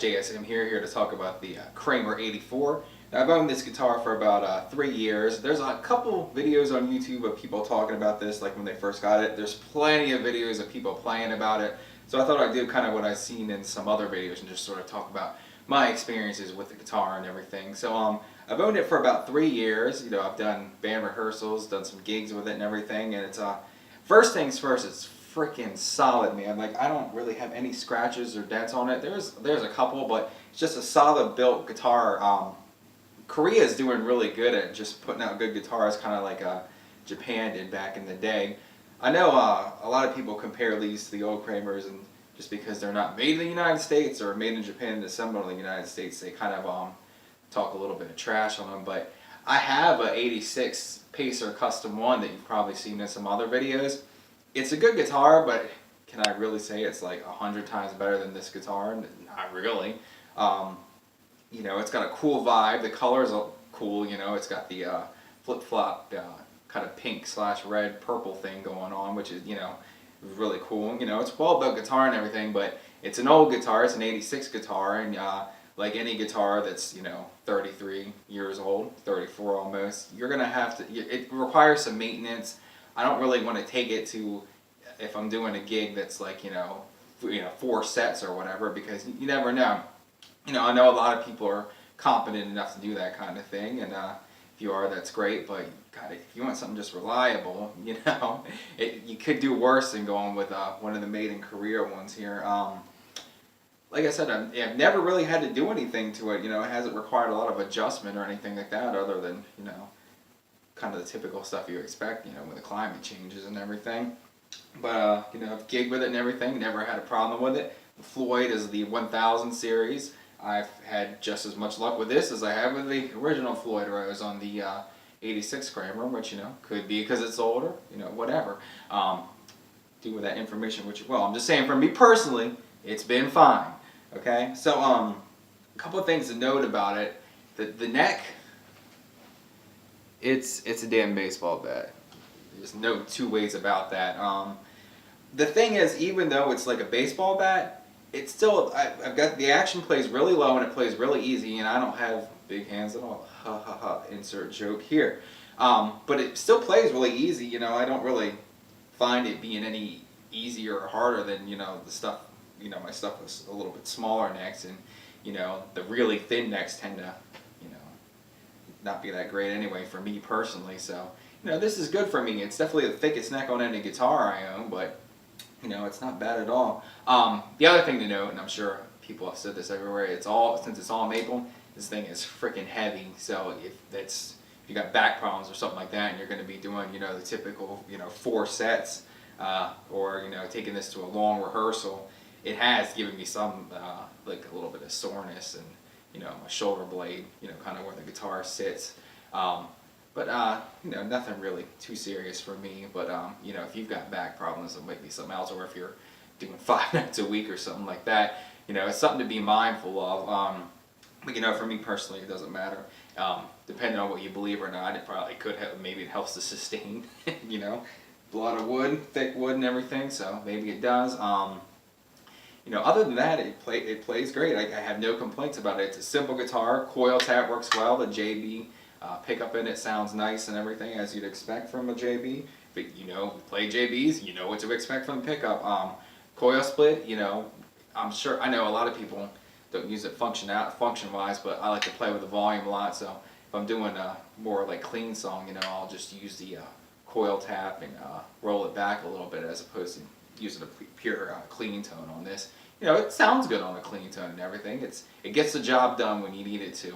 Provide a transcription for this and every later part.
JSM here to talk about the Kramer 84. Now, I've owned this guitar for about 3 years. There's a couple videos on YouTube of people talking about this, like when they first got it. There's plenty of videos of people playing about it. So I thought I'd do kind of what I've seen in some other videos and just sort of talk about my experiences with the guitar and everything. So I've owned it for about 3 years. You know, I've done band rehearsals, done some gigs with it and everything, and it's first things first, it's freaking solid, man. Like, I don't really have any scratches or dents on it. There's a couple, but it's just a solid built guitar. Korea is doing really good at just putting out good guitars, kind of like Japan did back in the day. I know a lot of people compare these to the old Kramers, and just because they're not made in the United States or made in Japan and assembled in the United States, they kind of talk a little bit of trash on them. But I have a '86 Pacer Custom 1 that you've probably seen in some other videos. It's a good guitar, but can I really say it's like 100 times better than this guitar? Not really. You know, it's got a cool vibe. The colors are cool. You know, it's got the flip-flop kind of pink/red purple thing going on, which is, you know, really cool. You know, it's a well-built guitar and everything, but it's an old guitar. It's an '86 guitar, and like any guitar that's, you know, 33 years old, 34 almost, you're gonna have to. It requires some maintenance. I don't really want to take it to, if I'm doing a gig that's like, you know, 4 sets or whatever, because you never know. You know, I know a lot of people are competent enough to do that kind of thing, and if you are, that's great. But God, if you want something just reliable, you know, you could do worse than going with one of the made in Korea ones here. Like I said, I've never really had to do anything to it. You know, it hasn't required a lot of adjustment or anything like that, other than, you know, kind of the typical stuff you expect, you know, when the climate changes and everything. But, you know, I've gigged with it and everything, never had a problem with it. The Floyd is the 1000 series. I've had just as much luck with this as I have with the original Floyd Rose on the '86 Kramer, which, you know, could be because it's older, you know, whatever. Do with that information what you will. I'm just saying, for me personally, it's been fine. Okay? So, a couple of things to note about it. The neck, it's a damn baseball bat. There's no two ways about that. The thing is, even though it's like a baseball bat, it's still, I've got, the action plays really low and it plays really easy, and I don't have big hands at all. Ha ha ha, insert joke here. But it still plays really easy, you know. I don't really find it being any easier or harder than, you know, the stuff, you know, my stuff was a little bit smaller necks, and, you know, the really thin necks tend to, you know, not be that great anyway for me personally. So, you know, this is good for me. It's definitely the thickest neck on any guitar I own, but, you know, it's not bad at all. The other thing to note, and I'm sure people have said this everywhere, since it's all maple, this thing is freaking heavy. So if you got back problems or something like that, and you're going to be doing, you know, the typical, you know, 4 sets, or, you know, taking this to a long rehearsal, it has given me some, like a little bit of soreness, and, you know, my shoulder blade, you know, kind of where the guitar sits. But, you know, nothing really too serious for me. But, you know, if you've got back problems, it might be something else. Or if you're doing 5 nights a week or something like that, you know, it's something to be mindful of. But, you know, for me personally, it doesn't matter. Depending on what you believe or not, it probably could have, maybe it helps to sustain, you know, a lot of wood, thick wood and everything. So maybe it does. You know, other than that, it plays great. I have no complaints about it. It's a simple guitar. Coil tap works well. The JB pickup in it sounds nice and everything, as you'd expect from a JB. But, you know, play JBs, you know what to expect from the pickup. Coil split, you know, I'm sure, I know a lot of people don't use it function-wise, but I like to play with the volume a lot. So if I'm doing a more like clean song, you know, I'll just use the coil tap and roll it back a little bit, as opposed to using a pure clean tone on this. You know, it sounds good on a clean tone and everything. It gets the job done when you need it to.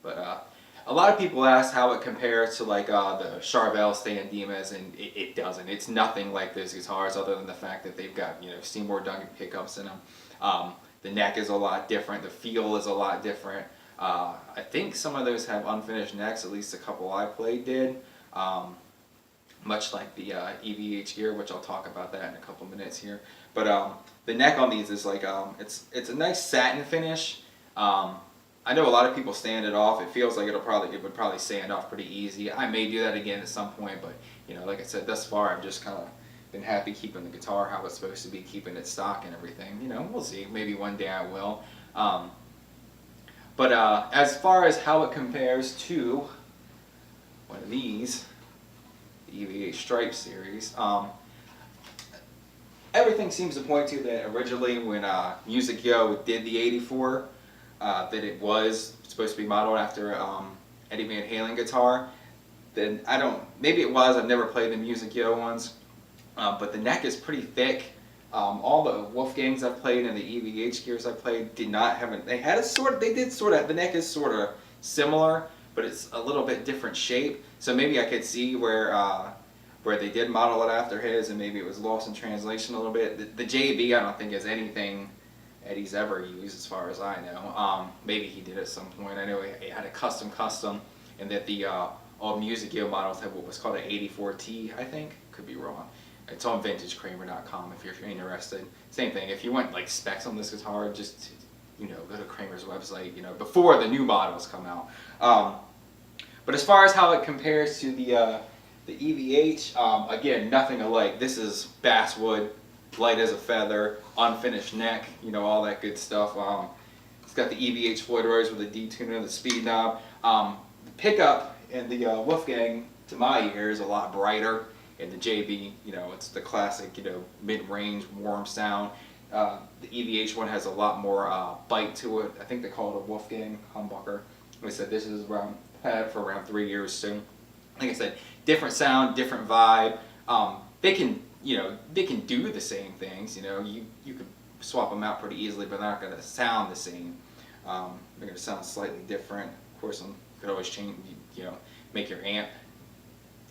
But a lot of people ask how it compares to like the Charvels Stan Dimas, and it doesn't. It's nothing like those guitars, other than the fact that they've got, you know, Seymour Duncan pickups in them. The neck is a lot different. The feel is a lot different. I think some of those have unfinished necks. At least a couple I played did. Much like the EVH gear, which I'll talk about that in a couple minutes here. But the neck on these is like it's a nice satin finish. I know a lot of people sand it off. It feels like it would probably sand off pretty easy. I may do that again at some point, but, you know, like I said, thus far I've just kind of been happy keeping the guitar how it's supposed to be, keeping it stock and everything. You know, we'll see. Maybe one day I will. But as far as how it compares to one of these, the EVH Striped Series, everything seems to point to that originally when Music Yo did the 84, that it was supposed to be modeled after Eddie Van Halen guitar. Then maybe it was, I've never played the Music Yo ones, but the neck is pretty thick. All the Wolfgangs I've played and the EVH gears I played did not have they had a sort of, the neck is sort of similar, but it's a little bit different shape. So maybe I could see where they did model it after his, and maybe it was lost in translation a little bit. The JB I don't think is anything Eddie's ever used as far as I know. Maybe he did at some point. I know he had a custom, and that the all Music Yo models have what was called an 84T, I think. Could be wrong. It's on VintageKramer.com if you're interested. Same thing, if you want like specs on this guitar, just go to Kramer's website, before the new models come out. But as far as how it compares to the EVH, again, nothing alike. This is basswood, light as a feather, unfinished neck, all that good stuff. It's got the EVH Floyd Rose with a D-tuner, the speed knob. The pickup in the Wolfgang, to my ear, is a lot brighter. And the JB, it's the classic, mid-range, warm sound. The EVH one has a lot more bite to it. I think they call it a Wolfgang humbucker. Like I said, this is had for around 3 years soon. Like I said, different sound, different vibe. They can do the same things. You could swap them out pretty easily, but they're not going to sound the same. They're going to sound slightly different. Of course, you could always change, make your amp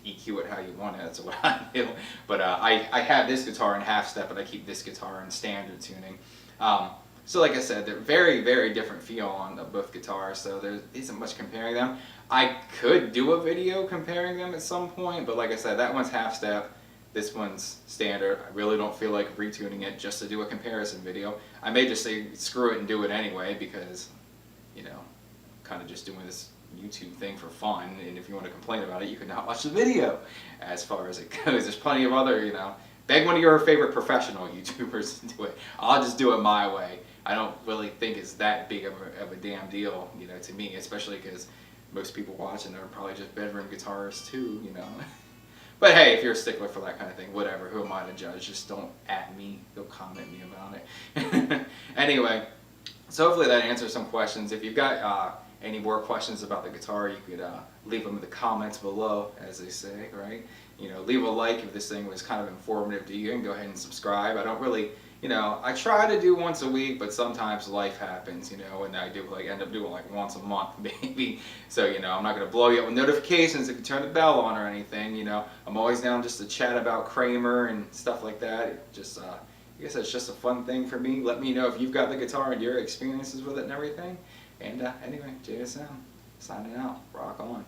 EQ it how you want it. That's what I do. But I have this guitar in half step, but I keep this guitar in standard tuning. So like I said, they're very, very different feel on both guitars, so there isn't much comparing them. I could do a video comparing them at some point, but like I said, that one's half step, this one's standard. I really don't feel like retuning it just to do a comparison video. I may just say screw it and do it anyway because, kind of just doing this YouTube thing for fun, and if you want to complain about it, you can not watch the video as far as it goes. There's plenty of other, beg one of your favorite professional YouTubers to do it. I'll just do it my way. I don't really think it's that big of a damn deal, to me, especially because most people watching are probably just bedroom guitarists too, But hey, if you're a stickler for that kind of thing, whatever, who am I to judge? Just don't at me, don't comment me about it. Anyway, so hopefully that answers some questions. If you've got any more questions about the guitar, you could leave them in the comments below, as they say, right? Leave a like if this thing was kind of informative to you, and go ahead and subscribe. I don't really, I try to do once a week, but sometimes life happens, and I do end up doing like once a month, maybe. So, I'm not going to blow you up with notifications if you turn the bell on or anything, I'm always down just to chat about Kramer and stuff like that. Just, I guess it's just a fun thing for me. Let me know if you've got the guitar and your experiences with it and everything. And anyway, JSM, signing out. Rock on.